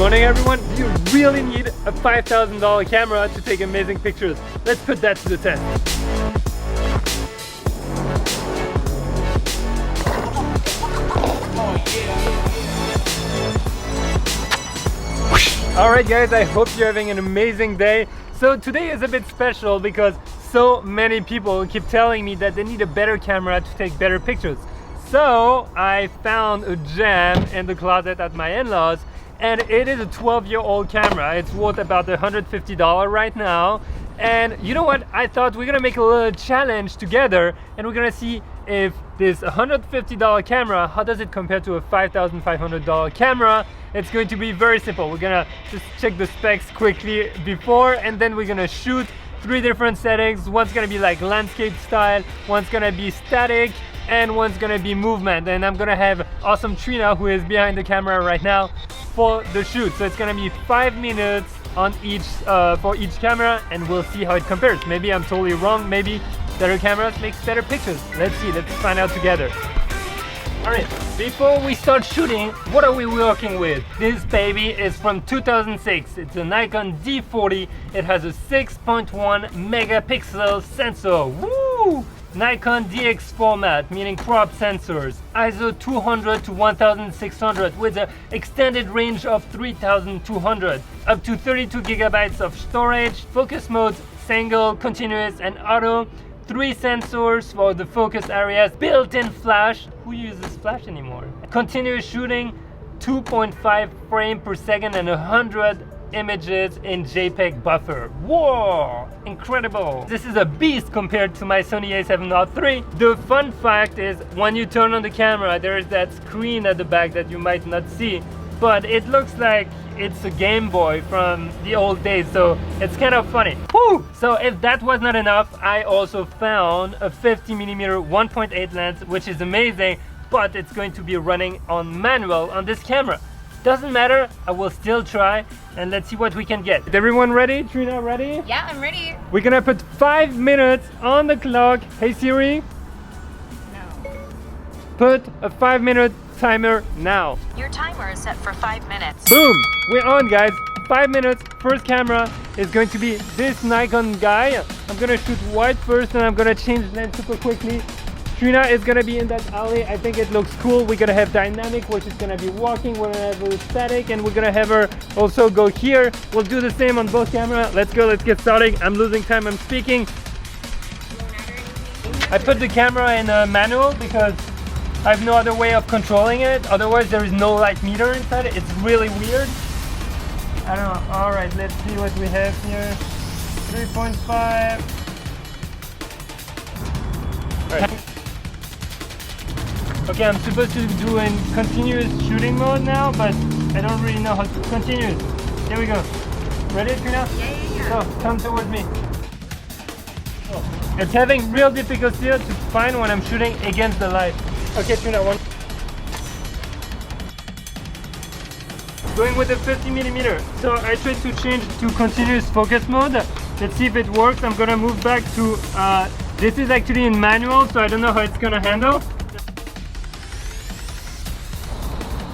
morning everyone. Do you really need a $5,000 camera to take amazing pictures? Let's put that to the test. Alright guys, I hope you're having an amazing day. So today is a bit special because so many people keep telling me that they need a better camera to take better pictures. So I found a gem in the closet at my in-laws, and it is a 12-year-old camera. It's worth about $150 right now. And you know what? I thought we're gonna make a little challenge together, and we're gonna see if this $150 camera, how does it compare to a $5,500 camera? It's going to be very simple. We're gonna just check the specs quickly before, and then we're gonna shoot 3 different settings. One's gonna be like landscape style, one's gonna be static, and one's gonna be movement. And I'm gonna have awesome Trina, who is behind the camera right now, for the shoot. So it's gonna be 5 minutes on each for each camera, and we'll see how it compares. Maybe I'm totally wrong. Maybe better cameras makes better pictures. Let's see. Let's find out together. All right, before we start shooting, what are we working with? This baby is from 2006. It's a Nikon D40. It has a 6.1 megapixel sensor. Woo! Nikon DX format, meaning crop sensors. ISO 200 to 1600 with an extended range of 3200. Up to 32 gigabytes of storage. Focus modes, single, continuous, and auto. 3 sensors for the focus areas, built-in flash. Who uses flash anymore? Continuous shooting, 2.5 frames per second and 100 images in JPEG buffer. Whoa, incredible. This is a beast compared to my Sony A7R3. The fun fact is when you turn on the camera, there is that screen at the back that you might not see, but it looks like it's a Game Boy from the old days, so it's kind of funny. Woo! So if that was not enough, I also found a 50mm 1.8 lens, which is amazing, but it's going to be running on manual on this camera. Doesn't matter, I will still try, and let's see what we can get. Is everyone ready? Trina, ready? Yeah, I'm ready. We're gonna put 5 minutes on the clock. Hey Siri. No. Put a 5-minute timer now. Your timer is set for 5 minutes. Boom! We're on, guys. 5 minutes. First camera is going to be this Nikon guy. I'm gonna shoot wide first, and I'm gonna change lens super quickly. Trina is gonna be in that alley. I think it looks cool. We're gonna have dynamic, where she's gonna be walking. We're gonna have her static, and we're gonna have her also go here. We'll do the same on both cameras. Let's go. Let's get started. I'm losing time. I'm speaking. I put the camera in manual because I have no other way of controlling it. Otherwise, there is no light meter inside it. It's really weird. I don't know. All right, let's see what we have here. 3.5. All right. Okay, I'm supposed to do in continuous shooting mode now, but I don't really know how to continue. Here we go. Ready, Trina? Yeah. So, come towards me. Oh. It's having real difficulty here to find when I'm shooting against the light. Okay, Trina, one. Going with the 50mm. So I tried to change to continuous focus mode. Let's see if it works. I'm gonna move back to, this is actually in manual, so I don't know how it's gonna handle.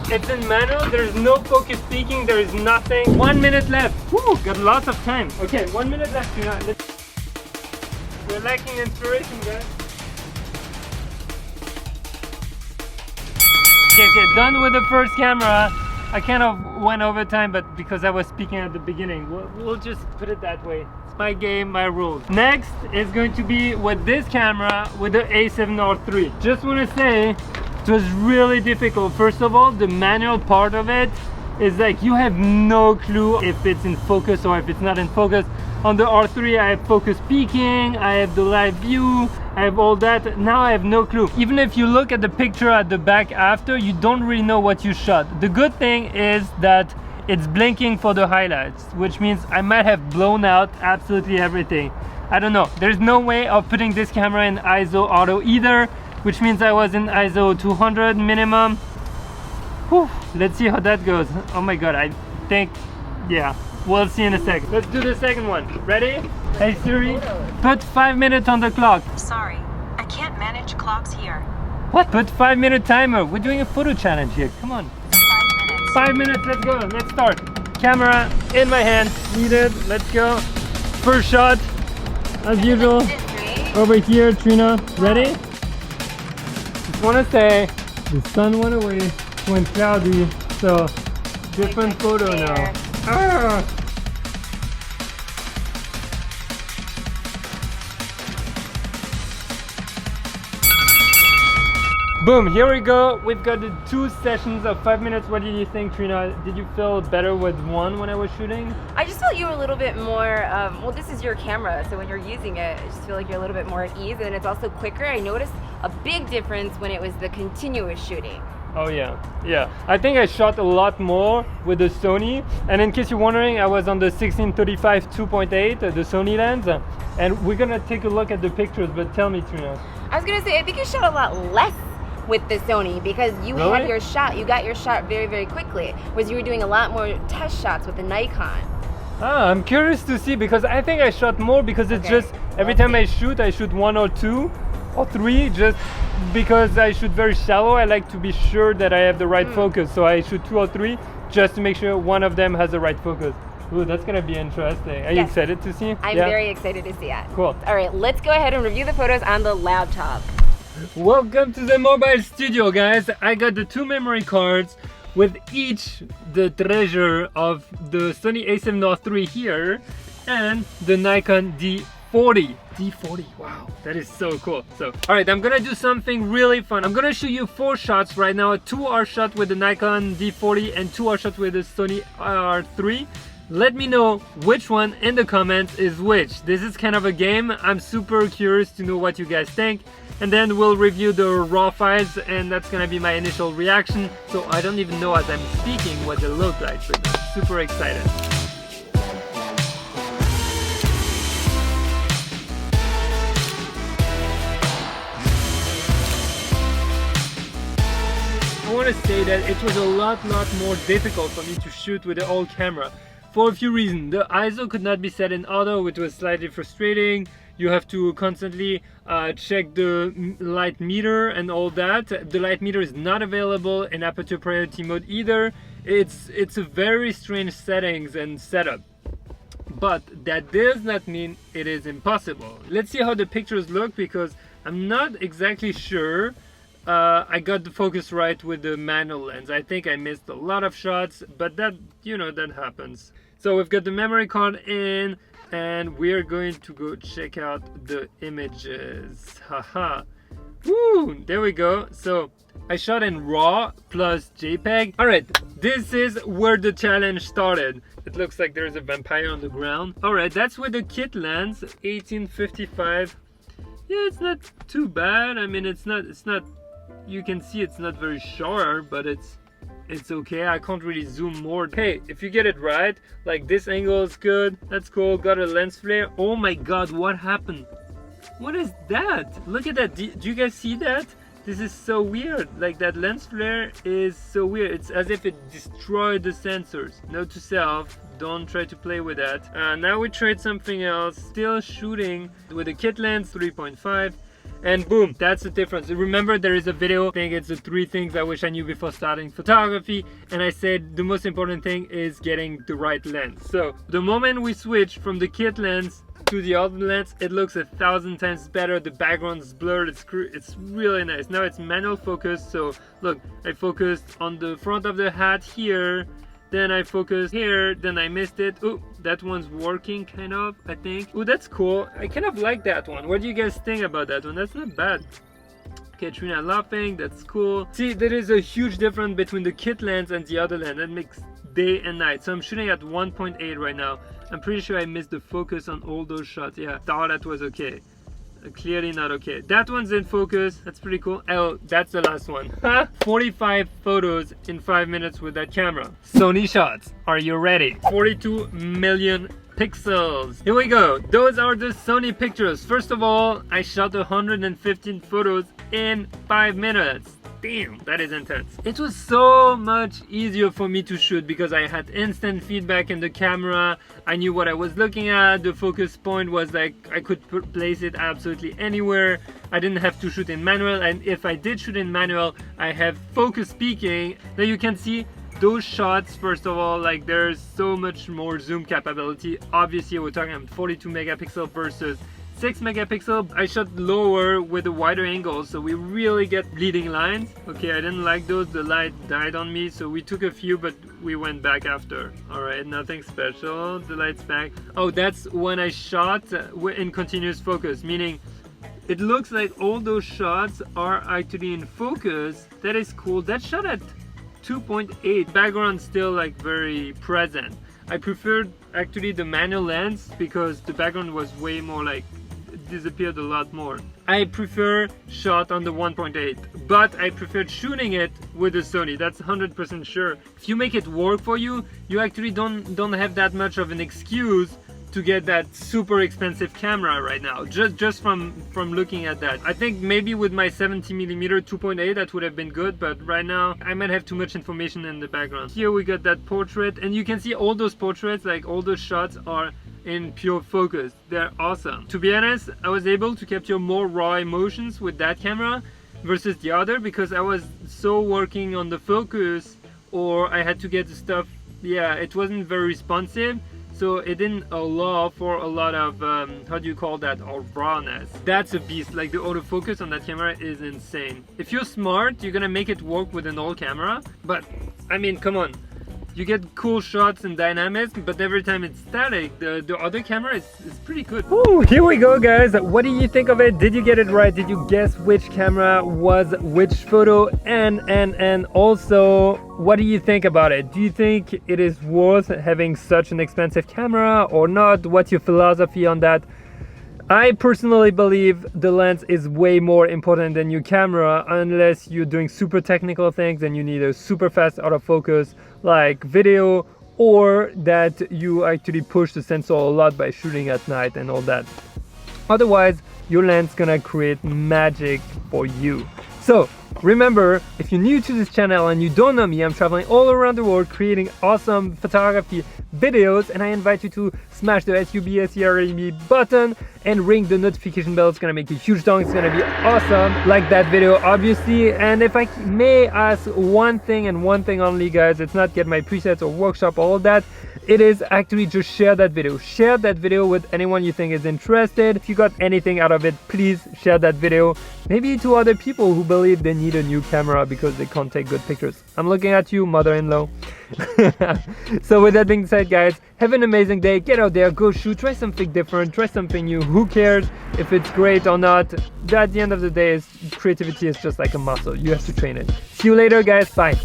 It's in manual, there is no focus peaking, there is nothing. 1 minute left. Woo, got lots of time. Okay, 1 minute left. We're lacking inspiration, guys. Okay, done with the first camera. I kind of went over time, but because I was speaking at the beginning, we'll just put it that way. It's my game, my rules. Next is going to be with this camera, with the A7R3. Just want to say, it was really difficult. First of all, the manual part of it is like you have no clue if it's in focus or if it's not in focus. On the R3, I have focus peaking, I have the live view, I have all that. Now I have no clue. Even if you look at the picture at the back after, you don't really know what you shot. The good thing is that it's blinking for the highlights, which means I might have blown out absolutely everything. I don't know. There's no way of putting this camera in ISO auto either, which means I was in ISO 200 minimum. Whew. Let's see how that goes. Oh my god, I think, yeah, we'll see in a second. Let's do the second one. Ready? Hey Siri, put 5 minutes on the clock. Sorry, I can't manage clocks here. What? Put 5 minute timer. We're doing a photo challenge here. Come on. 5 minutes. 5 minutes, let's go, let's start. Camera in my hand, needed, let's go. First shot, as usual. Over here, Trina, ready? Just want to say, the sun went away, it went cloudy, so different photo now. Ah! Boom, here we go. We've got the 2 sessions of 5 minutes. What did you think, Trina? Did you feel better with one when I was shooting? I just felt you were a little bit more, well, this is your camera, so when you're using it, I just feel like you're a little bit more at ease, and it's also quicker. I noticed a big difference when it was the continuous shooting. Oh yeah, yeah. I think I shot a lot more with the Sony. And in case you're wondering, I was on the 1635 2.8, the Sony lens. And we're gonna take a look at the pictures, but tell me, Trina. I was gonna say, I think you shot a lot less with the Sony because you Really? had your shot, you got your shot very, very quickly, whereas you were doing a lot more test shots with the Nikon. Ah, I'm curious to see because I think I shot more because it's Okay, just every time I shoot 1 or 2 or 3 just because I shoot very shallow. I like to be sure that I have the right focus, so I shoot 2 or 3 just to make sure one of them has the right focus. Ooh, that's gonna be interesting. Are you Yes. excited to see? I'm very excited to see it. Cool. All right, let's go ahead and review the photos on the laptop. Welcome to the mobile studio, guys. I got the 2 memory cards with each the treasure of the Sony A7R3 here and the Nikon D40. D40, wow, that is so cool. So, all right, I'm gonna do something really fun. I'm gonna show you 4 shots right now. 2 are shot with the Nikon D40 and 2 are shot with the Sony R3. Let me know which one in the comments is which. This is kind of a game. I'm super curious to know what you guys think. And then we'll review the raw files, and that's gonna be my initial reaction. So I don't even know as I'm speaking what they look like, but I'm super excited. I want to say that it was a lot more difficult for me to shoot with the old camera for a few reasons. The ISO could not be set in auto, which was slightly frustrating. You have to constantly check the light meter and all that. The light meter is not available in aperture priority mode either. It's a very strange settings and setup. But that does not mean it is impossible. Let's see how the pictures look because I'm not exactly sure I got the focus right with the manual lens. I think I missed a lot of shots, but that, you know, that happens. So we've got the memory card in, and we're going to go check out the images. Haha. Woo! There we go. So I shot in RAW plus JPEG. All right, this is where the challenge started. It looks like there's a vampire on the ground. All right, that's with the kit lens, 1855. Yeah, it's not too bad. I mean, it's not. You can see it's not very sharp, but it's okay. I can't really zoom more. Hey, if you get it right, like this angle is good. That's cool. Got a lens flare. Oh my God, what happened? What is that? Look at that. Do you guys see that? This is so weird. Like that lens flare is so weird. It's as if it destroyed the sensors. Note to self, don't try to play with that. Now we tried something else. Still shooting with a kit lens 3.5. And boom, that's the difference. Remember, there is a video, I think it's the 3 things I wish I knew before starting photography, and I said the most important thing is getting the right lens. So the moment we switch from the kit lens to the other lens, it looks 1,000 times better. The background is blurred, it's really nice. Now it's manual focus, so look, I focused on the front of the hat here, then I focused here, then I missed it. Oh, that one's working kind of, I think. Oh, that's cool. I kind of like that one. What do you guys think about that one? That's not bad. Okay, Trina laughing, that's cool. See, there is a huge difference between the kit lens and the other lens. That makes day and night. So I'm shooting at 1.8 right now. I'm pretty sure I missed the focus on all those shots. Yeah, thought that was okay. Clearly not okay. That one's in focus. That's pretty cool. Oh, that's the last one. 45 photos in 5 minutes with that camera. Sony shots. Are you ready? 42 million pixels. Here we go. Those are the Sony pictures. First of all, I shot 115 photos in 5 minutes. Damn, that is intense. It was so much easier for me to shoot because I had instant feedback in the camera. I knew what I was looking at. The focus point was like, I could place it absolutely anywhere. I didn't have to shoot in manual, and if I did shoot in manual, I have focus peaking. Now you can see those shots, first of all, like there's so much more zoom capability. Obviously we're talking about 42 megapixel versus 6 megapixel. I shot lower with a wider angle, so we really get bleeding lines. Okay, I didn't like those, the light died on me, so we took a few, but we went back after. All right, nothing special, the light's back. Oh, that's when I shot in continuous focus, meaning it looks like all those shots are actually in focus. That is cool. That shot at 2.8, background still like very present. I preferred actually the manual lens because the background was way more like disappeared a lot more. I prefer shot on the 1.8, but I preferred shooting it with the Sony. That's 100% sure. If you make it work for you, you actually don't have that much of an excuse to get that super expensive camera right now, just from looking at that. I think maybe with my 70mm 2.8 that would have been good, but right now I might have too much information in the background. Here we got that portrait, and you can see all those portraits, like all those shots are in pure focus. They're awesome. To be honest, I was able to capture more raw emotions with that camera versus the other because I was so working on the focus, or I had to get the stuff, yeah, it wasn't very responsive. So it didn't allow for a lot of, how do you call that, or rawness. That's a beast, like the autofocus on that camera is insane. If you're smart, you're gonna make it work with an old camera, but I mean, come on. You get cool shots and dynamics, but every time it's static, the other camera is pretty good. Ooh, here we go, guys. What do you think of it? Did you get it right? Did you guess which camera was which photo? And also, what do you think about it? Do you think it is worth having such an expensive camera or not? What's your philosophy on that? I personally believe the lens is way more important than your camera, unless you're doing super technical things and you need a super fast autofocus like video, or that you actually push the sensor a lot by shooting at night and all that. Otherwise, your lens gonna create magic for you. So remember, if you're new to this channel and you don't know me, I'm traveling all around the world creating awesome photography videos, and I invite you to smash the SUBSEREB button and ring the notification bell. It's gonna make a huge dong. It's gonna be awesome. Like that video, obviously. And if I may ask one thing and one thing only, guys, it's not get my presets or workshop, all that. It is actually just share that video. Share that video with anyone you think is interested. If you got anything out of it, please share that video. Maybe to other people who believe they need a new camera because they can't take good pictures. I'm looking at you, mother-in-law. So with that being said, guys, have an amazing day. Get out there, go shoot, try something different, try something new. Who cares if it's great or not? At the end of the day, creativity is just like a muscle. You have to train it. See you later, guys. Bye.